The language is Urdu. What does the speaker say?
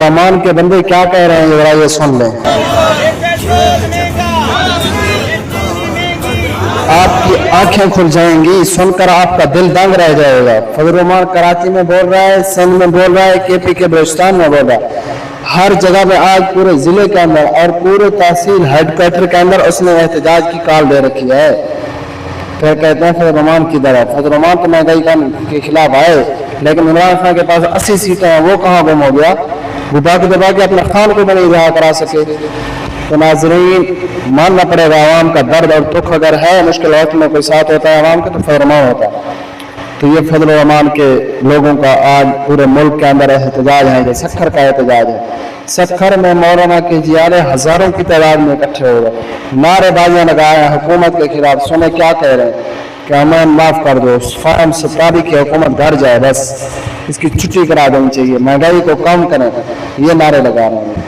رحمان کے بندے کیا کہہ رہے ہیں ذرا یہ سن لیں. آپ کی آنکھیں کھل جائیں گی، سن کر آپ کا دل دنگ رہ جائے گا. فضل الرحمان کراچی میں بول رہا ہے، سندھ میں بول رہا ہے، کے پی کے بلوچستان میں بول رہا ہے، ہر جگہ میں آج پورے ضلع کے اندر اور پورے تحصیل ہیڈ کوارٹر کے اندر اس نے احتجاج کی کال دے رکھی ہے. پھر کہتے ہیں فضل الرحمان کی طرح. فضل الرحمان تو مہنگائی کے خلاف آئے، لیکن عمران خان کے پاس 80 سیٹیں ہیں، وہ کہاں گم ہو گیا؟ وہ باقی دبا کے اپنے خان کو بھی نہیں رہا کرا سکے. تو ناظرین ماننا پڑے گا عوام کا درد اور دکھ. اگر ہے مشکل وقت میں کوئی ساتھ ہوتا ہے عوام کا تو فضل الرحمان ہوتا ہے. تو یہ فضل الرحمان کے لوگوں کا آج پورے ملک کے اندر احتجاج ہے. یہ سکھر کا احتجاج ہے. سکھر میں مولانا کے جیارے ہزاروں کی تعداد میں اکٹھے ہو گئے، نعرے بازیاں لگائے حکومت کے خلاف. سنیں کیا کہہ رہے ہیں کہ ہمیں معاف کر دو، فراہم 17 کی حکومت گھر جائے، بس اس کی چھٹی کرا دینی چاہیے، مہنگائی کو کم کریں، یہ نعرے لگا رہے ہیں.